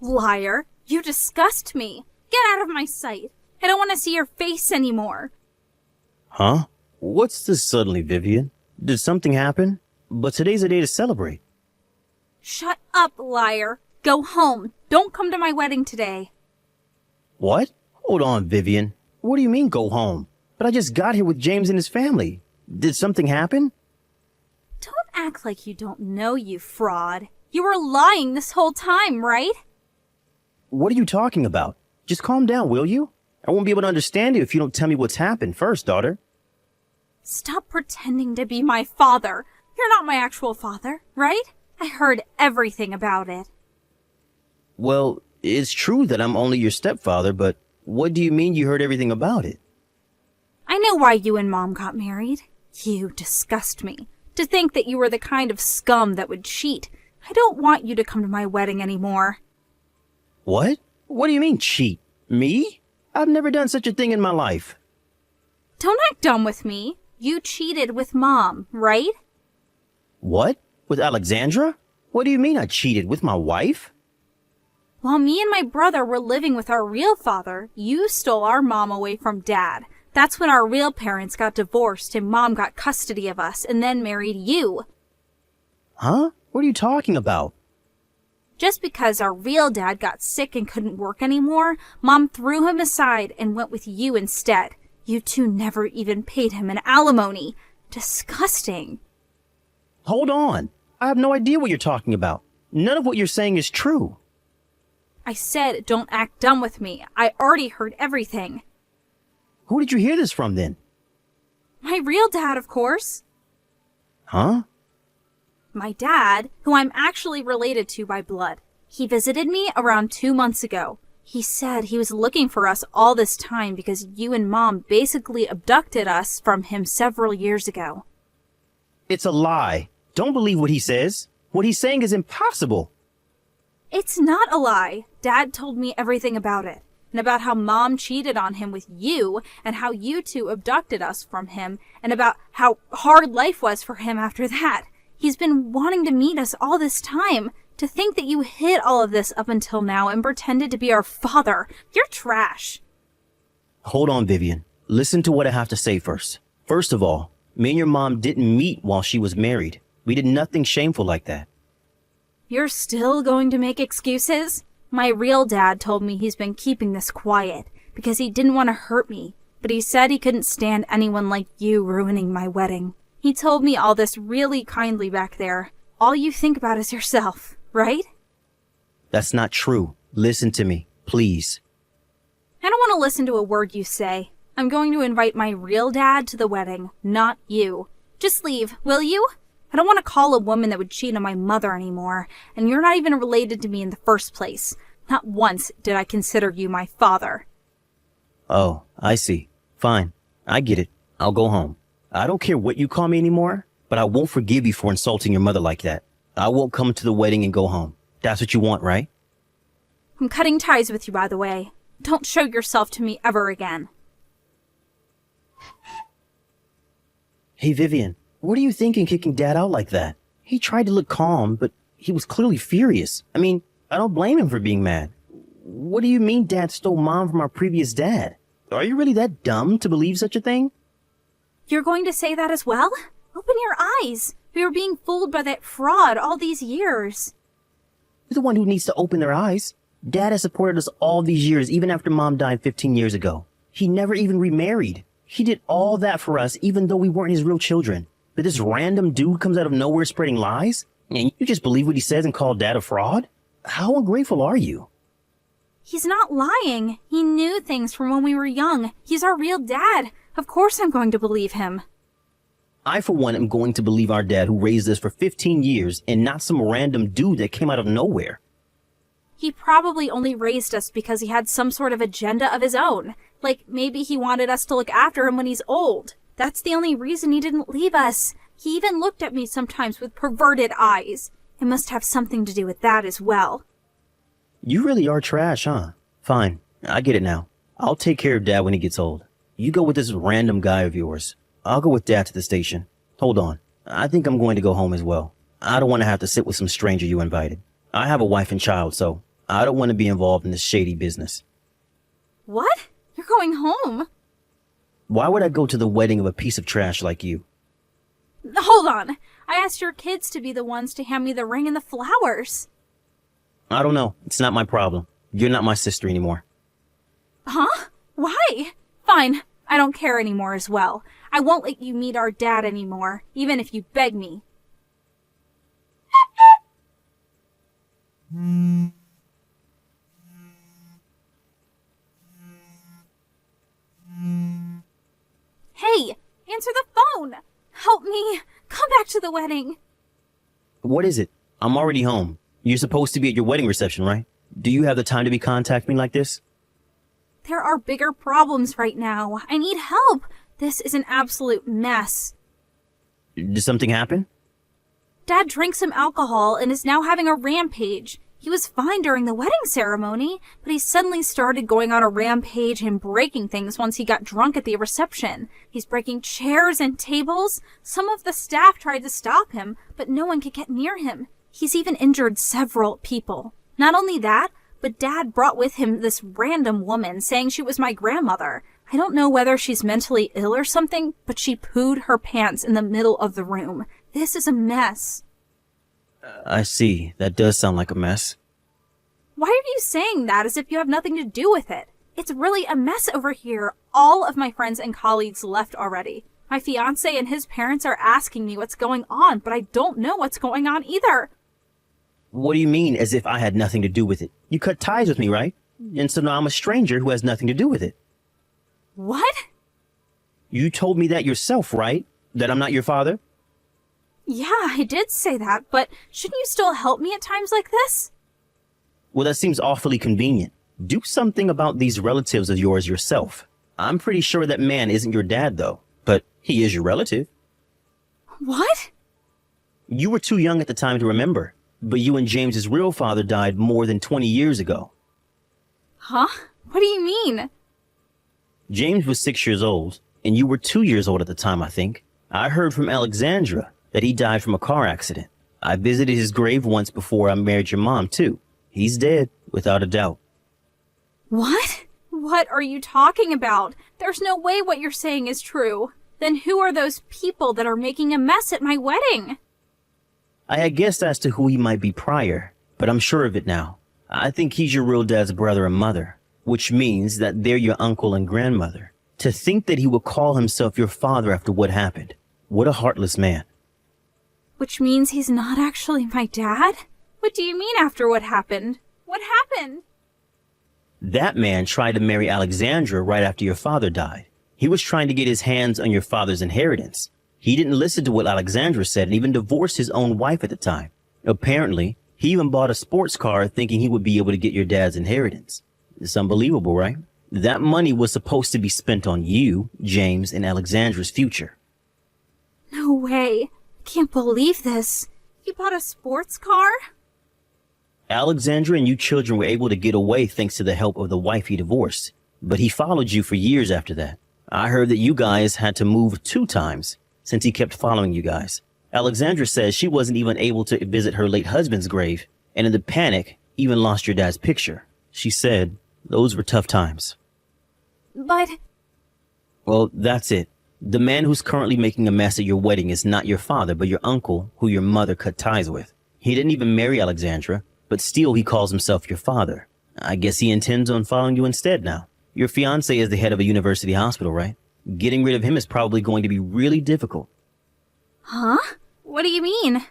Liar, you disgust me. Get out of my sight. I don't want to see your face anymore. Huh? What's this suddenly, Vivian? Did something happen? But today's a day to celebrate. Shut up, liar. Go home. Don't come to my wedding today. What? Hold on, Vivian. What do you mean go home? But I just got here with James and his family. Did something happen? Don't act like you don't know, you fraud. You were lying this whole time, right? What are you talking about? Just calm down, will you? I won't be able to understand you if you don't tell me what's happened first, daughter. Stop pretending to be my father. You're not my actual father, right? I heard everything about it. Well, it's true that I'm only your stepfather, but what do you mean you heard everything about it? I know why you and Mom got married. You disgust me. To think that you were the kind of scum that would cheat. I don't want you to come to my wedding anymore. What? What do you mean cheat? Me? I've never done such a thing in my life. Don't act dumb with me. You cheated with Mom, right? What? With Alexandra? What do you mean I cheated with my wife? While me and my brother were living with our real father, you stole our mom away from Dad. That's when our real parents got divorced and Mom got custody of us and then married you. Huh? What are you talking about? Just because our real dad got sick and couldn't work anymore, Mom threw him aside and went with you instead. You two never even paid him an alimony. Disgusting. Hold on. I have no idea what you're talking about. None of what you're saying is true. I said don't act dumb with me. I already heard everything. Who did you hear this from then? My real dad, of course. Huh? My dad, who I'm actually related to by blood. He visited me around 2 months ago. He said he was looking for us all this time because you and Mom basically abducted us from him several years ago. It's a lie. Don't believe what he says. What he's saying is impossible. It's not a lie. Dad told me everything about it. And about how Mom cheated on him with you, and how you two abducted us from him, and about how hard life was for him after that. He's been wanting to meet us all this time. To think that you hid all of this up until now and pretended to be our father. You're trash. Hold on, Vivian. Listen to what I have to say first. First of all, me and your mom didn't meet while she was married. We did nothing shameful like that. You're still going to make excuses? My real dad told me he's been keeping this quiet because he didn't want to hurt me, but he said he couldn't stand anyone like you ruining my wedding. He told me all this really kindly back there. All you think about is yourself, right? That's not true. Listen to me, please. I don't want to listen to a word you say. I'm going to invite my real dad to the wedding, not you. Just leave, will you? I don't want to call a woman that would cheat on my mother anymore, and you're not even related to me in the first place. Not once did I consider you my father. Oh, I see. Fine. I get it. I'll go home. I don't care what you call me anymore, but I won't forgive you for insulting your mother like that. I won't come to the wedding and go home. That's what you want, right? I'm cutting ties with you, by the way. Don't show yourself to me ever again. Hey, Vivian, what are you thinking kicking Dad out like that? He tried to look calm, but he was clearly furious. I mean, I don't blame him for being mad. What do you mean Dad stole Mom from our previous dad? Are you really that dumb to believe such a thing? You're going to say that as well? Open your eyes. We were being fooled by that fraud all these years. You're the one who needs to open their eyes. Dad has supported us all these years, even after Mom died 15 years ago. He never even remarried. He did all that for us, even though we weren't his real children. But this random dude comes out of nowhere spreading lies? And you just believe what he says and call Dad a fraud? How ungrateful are you? He's not lying. He knew things from when we were young. He's our real dad. Of course I'm going to believe him. I, for one, am going to believe our dad who raised us for 15 years and not some random dude that came out of nowhere. He probably only raised us because he had some sort of agenda of his own. Like, maybe he wanted us to look after him when he's old. That's the only reason he didn't leave us. He even looked at me sometimes with perverted eyes. It must have something to do with that as well. You really are trash, huh? Fine, I get it now. I'll take care of Dad when he gets old. You go with this random guy of yours. I'll go with Dad to the station. Hold on. I think I'm going to go home as well. I don't want to have to sit with some stranger you invited. I have a wife and child, so I don't want to be involved in this shady business. What? You're going home? Why would I go to the wedding of a piece of trash like you? Hold on. I asked your kids to be the ones to hand me the ring and the flowers. I don't know. It's not my problem. You're not my sister anymore. Huh? Why? Fine. I don't care anymore as well. I won't let you meet our dad anymore, even if you beg me. Hey, answer the phone! Help me! Come back to the wedding! What is it? I'm already home. You're supposed to be at your wedding reception, right? Do you have the time to be contacting me like this? There are bigger problems right now. I need help. This is an absolute mess. Did something happen? Dad drank some alcohol and is now having a rampage. He was fine during the wedding ceremony, but he suddenly started going on a rampage and breaking things once he got drunk at the reception. He's breaking chairs and tables. Some of the staff tried to stop him, but no one could get near him. He's even injured several people. Not only that, but Dad brought with him this random woman saying she was my grandmother. I don't know whether she's mentally ill or something, but she pooed her pants in the middle of the room. This is a mess. I see. That does sound like a mess. Why are you saying that as if you have nothing to do with it? It's really a mess over here. All of my friends and colleagues left already. My fiancé and his parents are asking me what's going on, but I don't know what's going on either. What do you mean, as if I had nothing to do with it? You cut ties with me, right? And so now I'm a stranger who has nothing to do with it. What? You told me that yourself, right? That I'm not your father? Yeah, I did say that, but shouldn't you still help me at times like this? Well, that seems awfully convenient. Do something about these relatives of yours yourself. I'm pretty sure that man isn't your dad, though, but he is your relative. What? You were too young at the time to remember, but you and James's real father died more than 20 years ago. Huh? What do you mean? James was 6 years old, and you were 2 years old at the time, I think. I heard from Alexandra that he died from a car accident. I visited his grave once before I married your mom, too. He's dead, without a doubt. What? What are you talking about? There's no way what you're saying is true. Then who are those people that are making a mess at my wedding? I had guessed as to who he might be prior, but I'm sure of it now. I think he's your real dad's brother and mother, which means that they're your uncle and grandmother. To think that he would call himself your father after what happened. What a heartless man. Which means he's not actually my dad? What do you mean after what happened? What happened? That man tried to marry Alexandra right after your father died. He was trying to get his hands on your father's inheritance. He didn't listen to what Alexandra said and even divorced his own wife at the time. Apparently, he even bought a sports car thinking he would be able to get your dad's inheritance. It's unbelievable, right? That money was supposed to be spent on you, James, and Alexandra's future. No way. I can't believe this. He bought a sports car? Alexandra and you children were able to get away thanks to the help of the wife he divorced. But he followed you for years after that. I heard that you guys had to move 2 times since he kept following you guys. Alexandra says she wasn't even able to visit her late husband's grave, and in the panic, even lost your dad's picture. She said those were tough times. But... Well, that's it. The man who's currently making a mess at your wedding is not your father, but your uncle, who your mother cut ties with. He didn't even marry Alexandra, but still he calls himself your father. I guess he intends on following you instead now. Your fiancé is the head of a university hospital, right? Getting rid of him is probably going to be really difficult. Huh? What do you mean?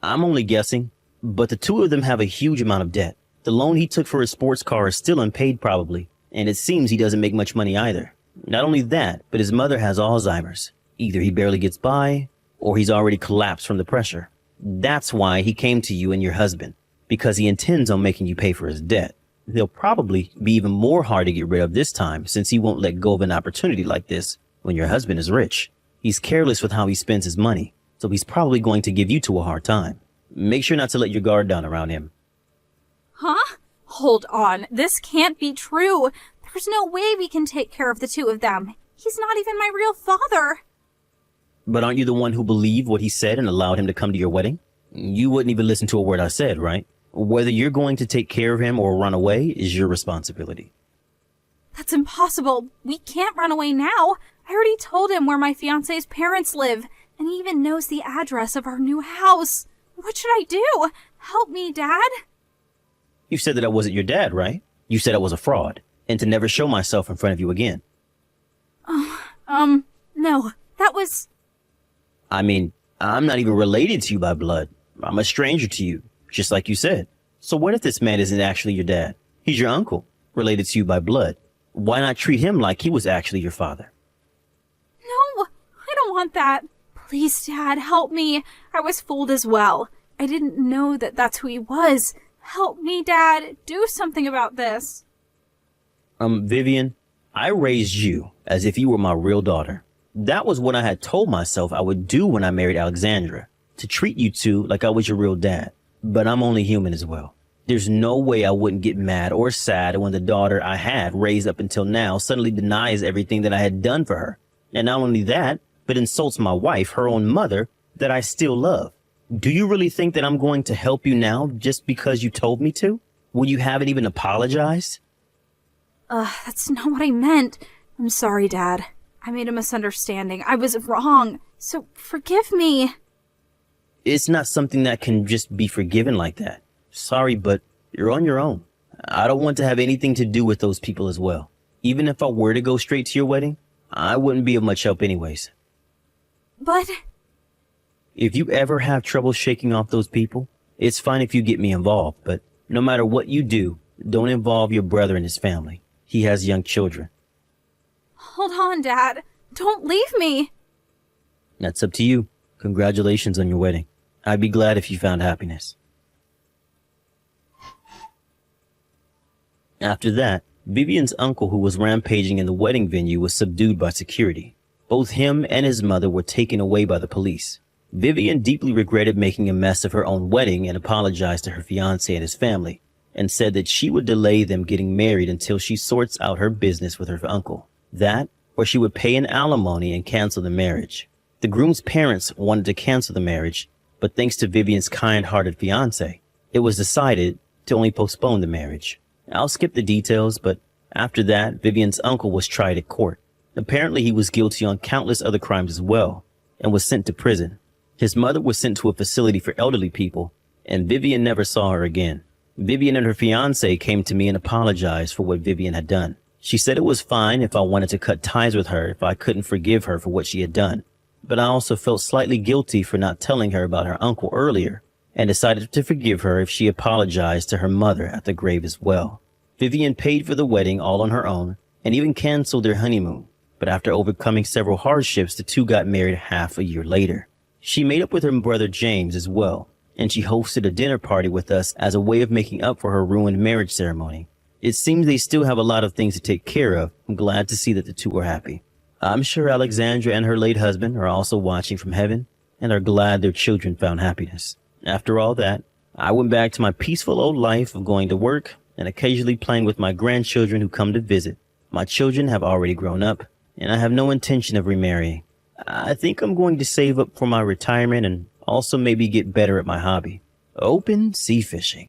I'm only guessing, but the two of them have a huge amount of debt. The loan he took for his sports car is still unpaid probably, and it seems he doesn't make much money either. Not only that, but his mother has Alzheimer's. Either he barely gets by, or he's already collapsed from the pressure. That's why he came to you and your husband, because he intends on making you pay for his debt. They'll probably be even more hard to get rid of this time, since he won't let go of an opportunity like this when your husband is rich. He's careless with how he spends his money, so he's probably going to give you two a hard time. Make sure not to let your guard down around him. Huh? Hold on. This can't be true. There's no way we can take care of the two of them. He's not even my real father. But aren't you the one who believed what he said and allowed him to come to your wedding? You wouldn't even listen to a word I said, right? Whether you're going to take care of him or run away is your responsibility. That's impossible. We can't run away now. I already told him where my fiance's parents live, and he even knows the address of our new house. What should I do? Help me, Dad. You said that I wasn't your dad, right? You said I was a fraud, and to never show myself in front of you again. No, that was... I mean, I'm not even related to you by blood. I'm a stranger to you, just like you said. So what if this man isn't actually your dad? He's your uncle, related to you by blood. Why not treat him like he was actually your father? No, I don't want that. Please, Dad, help me. I was fooled as well. I didn't know that that's who he was. Help me, Dad. Do something about this. Vivian, I raised you as if you were my real daughter. That was what I had told myself I would do when I married Alexandra, to treat you two like I was your real dad. But I'm only human as well. There's no way I wouldn't get mad or sad when the daughter I had raised up until now suddenly denies everything that I had done for her. And not only that, but insults my wife, her own mother, that I still love. Do you really think that I'm going to help you now just because you told me to? When you haven't even apologized? That's not what I meant. I'm sorry, Dad. I made a misunderstanding. I was wrong. So forgive me. It's not something that can just be forgiven like that. Sorry, but you're on your own. I don't want to have anything to do with those people as well. Even if I were to go straight to your wedding, I wouldn't be of much help anyways. But... If you ever have trouble shaking off those people, it's fine if you get me involved, but no matter what you do, don't involve your brother and his family. He has young children. Hold on, Dad. Don't leave me. That's up to you. Congratulations on your wedding. I'd be glad if you found happiness. After that, Vivian's uncle, who was rampaging in the wedding venue, was subdued by security. Both him and his mother were taken away by the police. Vivian deeply regretted making a mess of her own wedding and apologized to her fiancé and his family, and said that she would delay them getting married until she sorts out her business with her uncle. That, or she would pay an alimony and cancel the marriage. The groom's parents wanted to cancel the marriage, but thanks to Vivian's kind-hearted fiancé, it was decided to only postpone the marriage. I'll skip the details, but after that, Vivian's uncle was tried at court. Apparently, he was guilty on countless other crimes as well, and was sent to prison. His mother was sent to a facility for elderly people, and Vivian never saw her again. Vivian and her fiancé came to me and apologized for what Vivian had done. She said it was fine if I wanted to cut ties with her if I couldn't forgive her for what she had done. But I also felt slightly guilty for not telling her about her uncle earlier, and decided to forgive her if she apologized to her mother at the grave as well. Vivian paid for the wedding all on her own, and even canceled their honeymoon. But after overcoming several hardships, the two got married half a year later. She made up with her brother James as well, and she hosted a dinner party with us as a way of making up for her ruined marriage ceremony. It seems they still have a lot of things to take care of. I'm glad to see that the two are happy. I'm sure Alexandra and her late husband are also watching from heaven and are glad their children found happiness. After all that, I went back to my peaceful old life of going to work and occasionally playing with my grandchildren who come to visit. My children have already grown up, and I have no intention of remarrying. I think I'm going to save up for my retirement and also maybe get better at my hobby, open sea fishing.